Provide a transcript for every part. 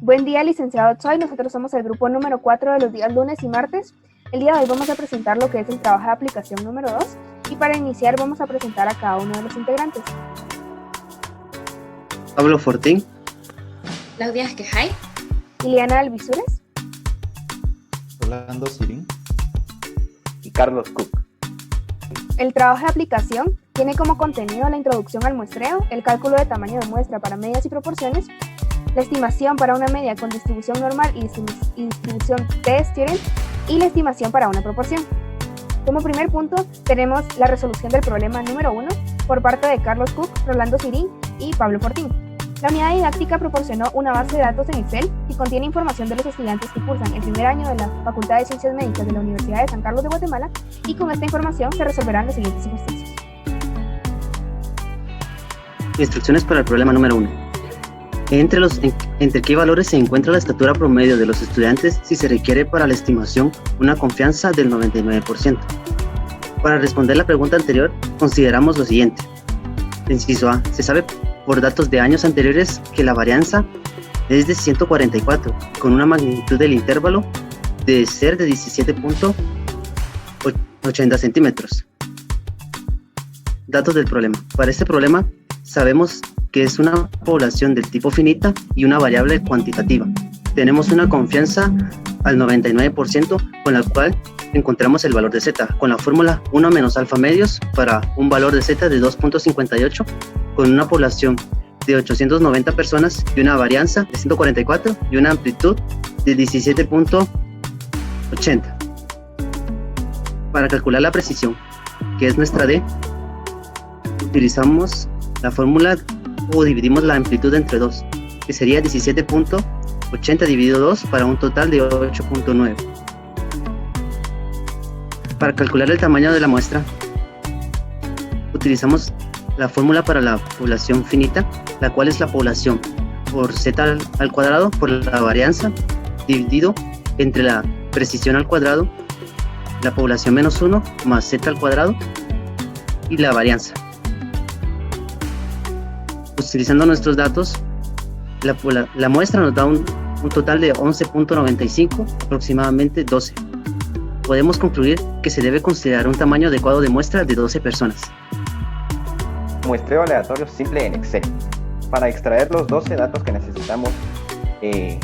Buen día, licenciado Choi. Nosotros somos el grupo número 4 de los días lunes y martes. El día de hoy vamos a presentar lo que es el trabajo de aplicación número 2 y para iniciar vamos a presentar a cada uno de los integrantes. Pablo Fortín, Claudia Esquejay, Liliana Alvisures, Orlando Sirín y Carlos Cook. El trabajo de aplicación tiene como contenido la introducción al muestreo, el cálculo de tamaño de muestra para medias y proporciones, la estimación para una media con distribución normal y distribución t-student y la estimación para una proporción. Como primer punto tenemos la resolución del problema número 1 por parte de Carlos Cook, Rolando Sirín y Pablo Fortín. La unidad didáctica proporcionó una base de datos en Excel que contiene información de los estudiantes que cursan el primer año de la Facultad de Ciencias Médicas de la Universidad de San Carlos de Guatemala y con esta información se resolverán los siguientes ejercicios. instrucciones para el problema número 1. Entre qué valores se encuentra la estatura promedio de los estudiantes si se requiere para la estimación una confianza del 99%. Para responder la pregunta anterior, consideramos lo siguiente. Inciso A. Se sabe por datos de años anteriores que la varianza es de 144, con una magnitud del intervalo de ser de 17.80 centímetros. Datos del problema. Para este problema, sabemos que es una población del tipo finita y una variable cuantitativa. Tenemos una confianza al 99% con la cual encontramos el valor de z, con la fórmula 1 menos alfa medios para un valor de z de 2.58, con una población de 890 personas y una varianza de 144 y una amplitud de 17.80. Para calcular la precisión, que es nuestra d, utilizamos la fórmula o dividimos la amplitud entre 2, que sería 17.80 dividido 2 para un total de 8.9. Para calcular el tamaño de la muestra, utilizamos la fórmula para la población finita, la cual es la población por z al cuadrado por la varianza dividido entre la precisión al cuadrado, la población menos 1 más z al cuadrado y la varianza. Utilizando nuestros datos, la muestra nos da un total de 11.95, aproximadamente 12. Podemos concluir que se debe considerar un tamaño adecuado de muestra de 12 personas. Muestreo aleatorio simple en Excel. Para extraer los 12 datos que necesitamos en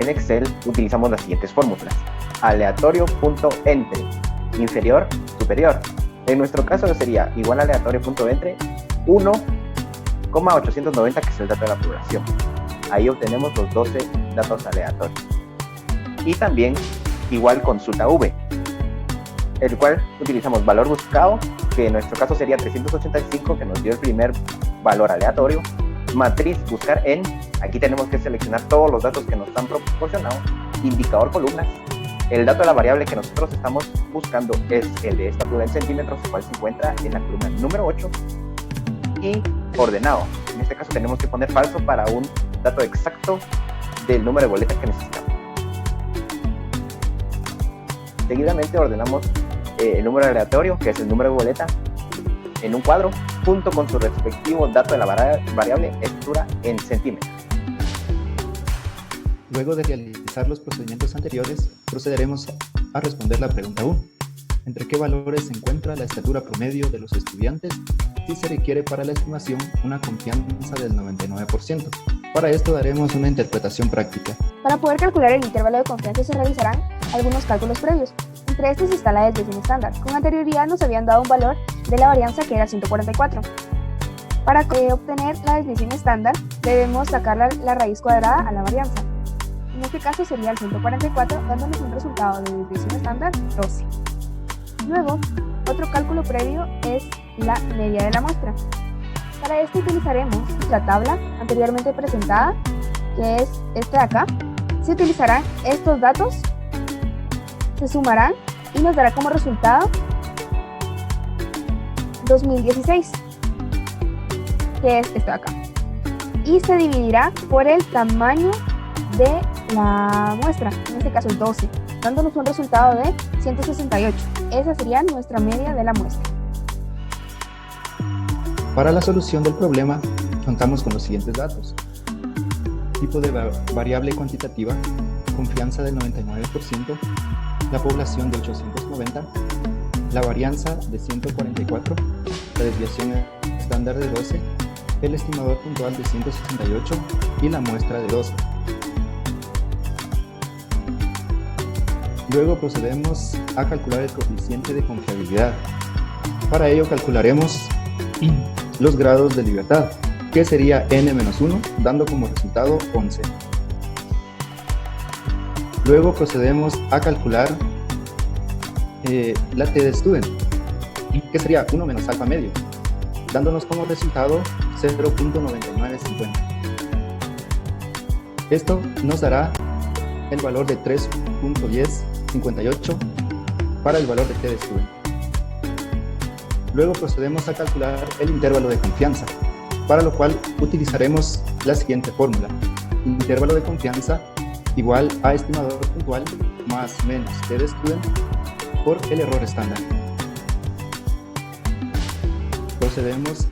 Excel, utilizamos las siguientes fórmulas. Aleatorio.entre, inferior, superior. En nuestro caso sería igual a aleatorio.entre 1,890, que es el dato de la población. Ahí obtenemos los 12 datos aleatorios. Y también igual consulta V, el cual utilizamos valor buscado, que en nuestro caso sería 385, que nos dio el primer valor aleatorio. Matriz buscar en, aquí tenemos que seleccionar todos los datos que nos están proporcionados. Indicador columnas, el dato de la variable que nosotros estamos buscando es el de estatura en centímetros, el cual se encuentra en la columna número 8. Y ordenado, en este caso tenemos que poner falso para un dato exacto del número de boleta que necesitamos. Seguidamente ordenamos el número aleatorio, que es el número de boleta, en un cuadro junto con su respectivo dato de la variable estatura en centímetros. Luego de realizar los procedimientos anteriores, procederemos a responder la pregunta 1. ¿Entre qué valores se encuentra la estatura promedio de los estudiantes si se requiere para la estimación una confianza del 99%? Para esto daremos una interpretación práctica. Para poder calcular el intervalo de confianza se realizarán algunos cálculos previos. Entre estos está la desviación estándar. Con anterioridad nos habían dado un valor de la varianza que era 144. Para obtener la desviación estándar debemos sacar la raíz cuadrada a la varianza. En este caso sería el 144, dándonos un resultado de desviación estándar 12. Luego, otro cálculo previo es la media de la muestra. Para esto utilizaremos la tabla anteriormente presentada, que es esta de acá. Se utilizarán estos datos, se sumarán y nos dará como resultado 2016, que es esto de acá. Y se dividirá por el tamaño de la muestra, en este caso el 12, dándonos un resultado de 168. Esa sería nuestra media de la muestra. Para la solución del problema, contamos con los siguientes datos. tipo de variable cuantitativa, confianza del 99%, la población de 890, la varianza de 144, la desviación estándar de 12, el estimador puntual de 168 y la muestra de 12. Luego procedemos a calcular el coeficiente de confiabilidad. Para ello calcularemos los grados de libertad, que sería n-1, dando como resultado 11. Luego procedemos a calcular la t de student, que sería 1 menos alfa medio, dándonos como resultado 0.9950. Esto nos dará el valor de 3.1058 para el valor de t de student. Luego procedemos a calcular el intervalo de confianza, para lo cual utilizaremos la siguiente fórmula: intervalo de confianza igual a estimador puntual más menos t de student por el error estándar. Procedemos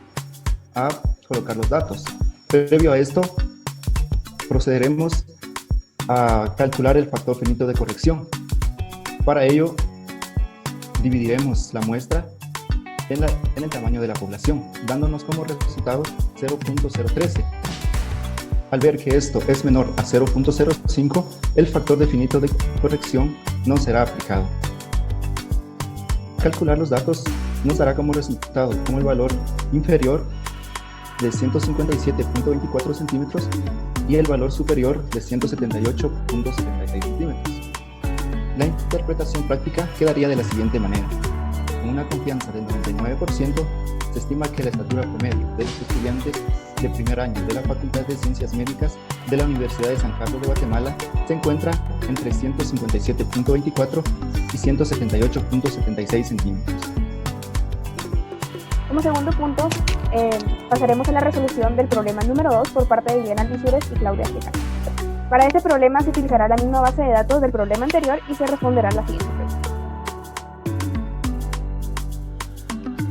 a colocar los datos. Previo a esto, procederemos a calcular el factor finito de corrección. Para ello, dividiremos la muestra en el tamaño de la población, dándonos como resultado 0.013. Al ver que esto es menor a 0.05, el factor de finito de corrección no será aplicado. Calcular los datos nos dará como resultado como el valor inferior de 157.24 centímetros y el valor superior de 178.76 centímetros. La interpretación práctica quedaría de la siguiente manera: con una confianza del 99%, se estima que la estatura promedio de los estudiantes de primer año de la Facultad de Ciencias Médicas de la Universidad de San Carlos de Guatemala se encuentra entre 157.24 y 178.76 centímetros. Como segundo punto, pasaremos a la resolución del problema número 2 por parte de Liliana Alvisures y Claudia Queca. Para este problema se utilizará la misma base de datos del problema anterior y se responderán las siguientes preguntas.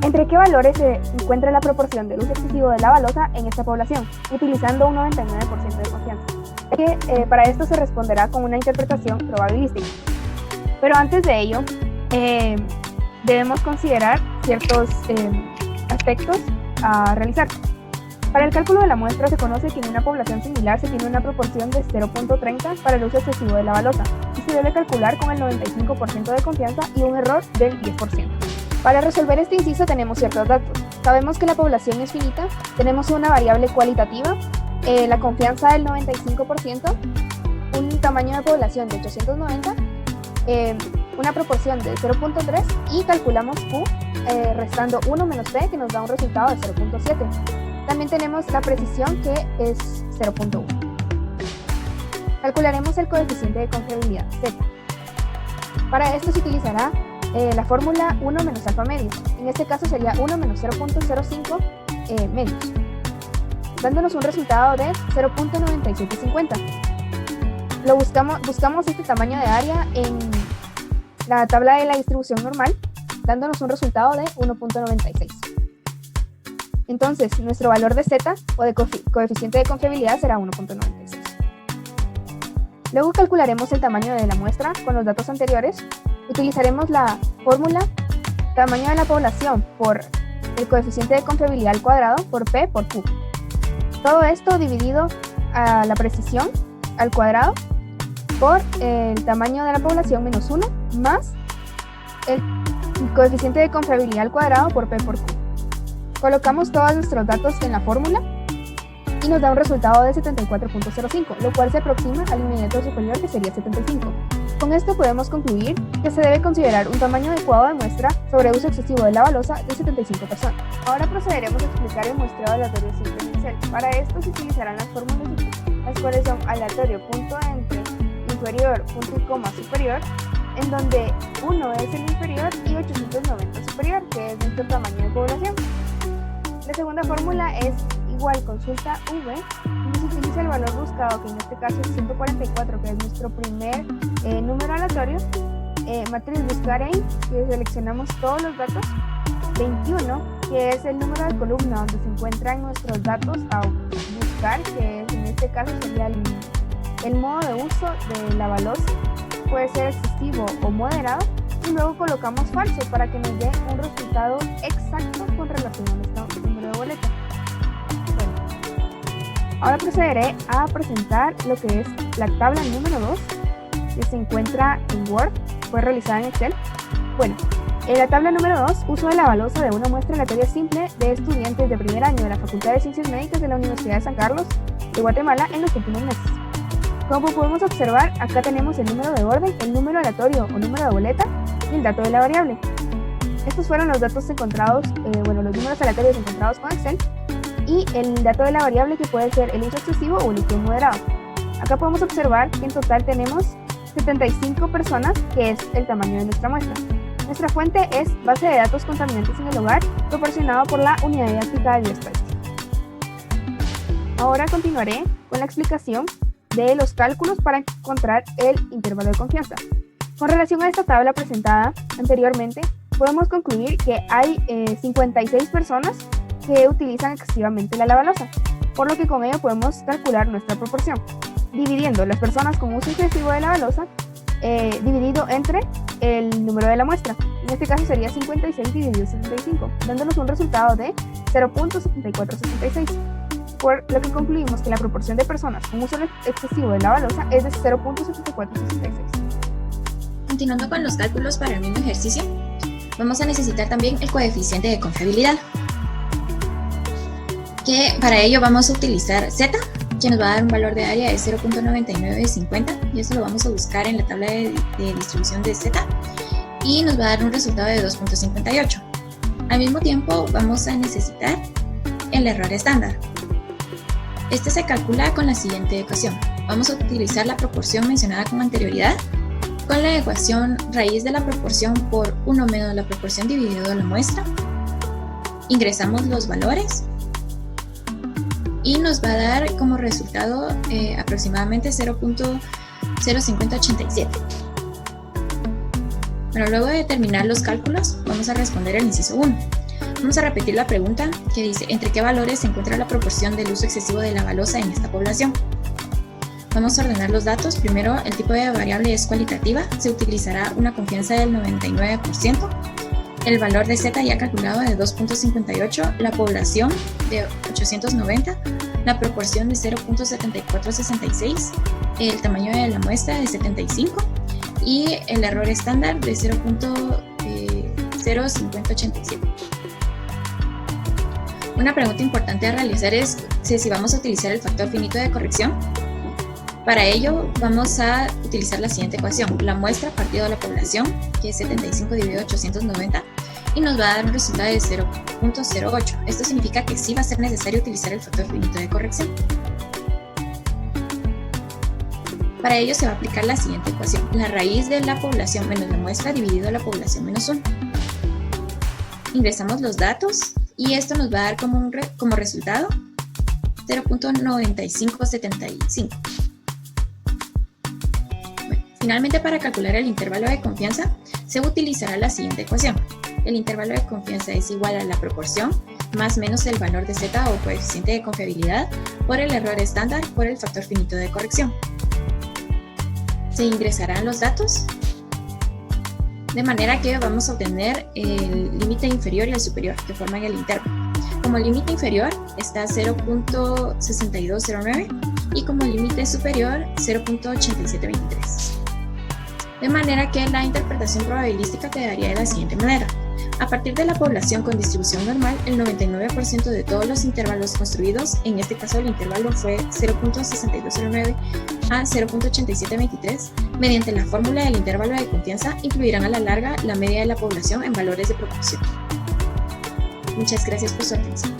¿Entre qué valores se encuentra la proporción del uso excesivo de la balosa en esta población, utilizando un 99% de confianza? Para esto se responderá con una interpretación probabilística. Pero antes de ello, debemos considerar ciertos aspectos a realizar. Para el cálculo de la muestra se conoce que en una población similar se tiene una proporción de 0.30 para el uso excesivo de la balosa y se debe calcular con el 95% de confianza y un error del 10%. Para resolver este inciso tenemos ciertos datos. Sabemos que la población es finita, tenemos una variable cualitativa, la confianza del 95%, un tamaño de población de 890, una proporción de 0.3 y calculamos Q restando 1 menos P, que nos da un resultado de 0.7. También tenemos la precisión, que es 0.1. Calcularemos el coeficiente de confiabilidad, Z. Para esto se utilizará la fórmula 1 menos alfa medios. En este caso sería 1 menos 0.05 medios, dándonos un resultado de 0.9750. Buscamos este tamaño de área en la tabla de la distribución normal, dándonos un resultado de 1.96. Entonces, nuestro valor de Z o de coeficiente de confiabilidad será 1.96. Luego calcularemos el tamaño de la muestra con los datos anteriores. Utilizaremos la fórmula tamaño de la población por el coeficiente de confiabilidad al cuadrado por P por Q. Todo esto dividido a la precisión al cuadrado por el tamaño de la población menos 1 más el coeficiente de confiabilidad al cuadrado por P por Q. Colocamos todos nuestros datos en la fórmula y nos da un resultado de 74.05, lo cual se aproxima al inmediato superior, que sería 75. Con esto podemos concluir que se debe considerar un tamaño adecuado de muestra sobre uso excesivo de la balosa de 75 personas. Ahora procederemos a explicar el muestreo aleatorio simple en Excel. Para esto se utilizarán las fórmulas, las cuales son aleatorio punto entre inferior punto y coma superior, en donde 1 es el inferior y 890 superior, que es nuestro tamaño de población. La segunda fórmula es igual consulta V, y se utiliza el valor buscado, que en este caso es 144, que es nuestro primer número aleatorio, matriz buscar en, que seleccionamos todos los datos, 21, que es el número de columna donde se encuentran nuestros datos a buscar. buscar, que en este caso sería el modo de uso de la balosa, puede ser excesivo o moderado, y luego colocamos falso para que nos dé un resultado exacto con relación a nuestro número de boleta. Bueno, ahora procederé a presentar lo que es la tabla número 2, que se encuentra en Word, fue realizada en Excel. Bueno, en la tabla número 2, uso de la balosa de una muestra aleatoria simple de estudiantes de primer año de la Facultad de Ciencias Médicas de la Universidad de San Carlos de Guatemala en los últimos meses. Como podemos observar, acá tenemos el número de orden, el número aleatorio o número de boleta y el dato de la variable. Estos fueron los datos encontrados, los números aleatorios encontrados con Excel, y el dato de la variable, que puede ser el uso excesivo o el uso moderado. Acá podemos observar que en total tenemos 75 personas, que es el tamaño de nuestra muestra. Nuestra fuente es base de datos contaminantes en el hogar, proporcionado por la Unidad Didáctica de Bioestadística. Ahora continuaré con la explicación de los cálculos para encontrar el intervalo de confianza. Con relación a esta tabla presentada anteriormente, podemos concluir que hay 56 personas que utilizan excesivamente la balosa, por lo que con ello podemos calcular nuestra proporción, dividiendo las personas con uso excesivo de la balosa dividido entre el número de la muestra. En este caso sería 56 dividido 75, dándonos un resultado de 0.7466. Por lo que concluimos que la proporción de personas con uso excesivo de la balosa es de 0.7466. Continuando con los cálculos para el mismo ejercicio, vamos a necesitar también el coeficiente de confiabilidad, que para ello vamos a utilizar Z, que nos va a dar un valor de área de 0.9950, y eso lo vamos a buscar en la tabla de distribución de Z, y nos va a dar un resultado de 2.58. Al mismo tiempo vamos a necesitar el error estándar. Este se calcula con la siguiente ecuación. Vamos a utilizar la proporción mencionada con anterioridad, con la ecuación raíz de la proporción por 1 menos la proporción dividido la muestra. Ingresamos los valores y nos va a dar como resultado aproximadamente 0.05087. Bueno, luego de terminar los cálculos, vamos a responder el inciso 1. Vamos a repetir la pregunta que dice: ¿entre qué valores se encuentra la proporción del uso excesivo de la balosa en esta población? Vamos a ordenar los datos. Primero, el tipo de variable es cualitativa, se utilizará una confianza del 99%, el valor de Z ya calculado de 2.58, la población de 890, la proporción de 0.7466, el tamaño de la muestra de 75 y el error estándar de 0.0587. Una pregunta importante a realizar es si vamos a utilizar el factor finito de corrección. Para ello vamos a utilizar la siguiente ecuación: la muestra partido de la población, que es 75 dividido 890, y nos va a dar un resultado de 0.08. Esto significa que sí va a ser necesario utilizar el factor finito de corrección. Para ello se va a aplicar la siguiente ecuación: la raíz de la población menos la muestra dividido la población menos 1. Ingresamos los datos y esto nos va a dar como resultado 0.9575. Bueno, finalmente, para calcular el intervalo de confianza se utilizará la siguiente ecuación. El intervalo de confianza es igual a la proporción más menos el valor de Z o coeficiente de confiabilidad por el error estándar por el factor finito de corrección. Se ingresarán los datos de manera que vamos a obtener el límite inferior y el superior que forman el intervalo. Como límite inferior está 0.6209 y como límite superior 0.8723. De manera que la interpretación probabilística quedaría de la siguiente manera: a partir de la población con distribución normal, el 99% de todos los intervalos construidos, en este caso el intervalo fue 0.6209 a 0.8723, mediante la fórmula del intervalo de confianza, incluirán a la larga la media de la población en valores de proporción. Muchas gracias por su atención.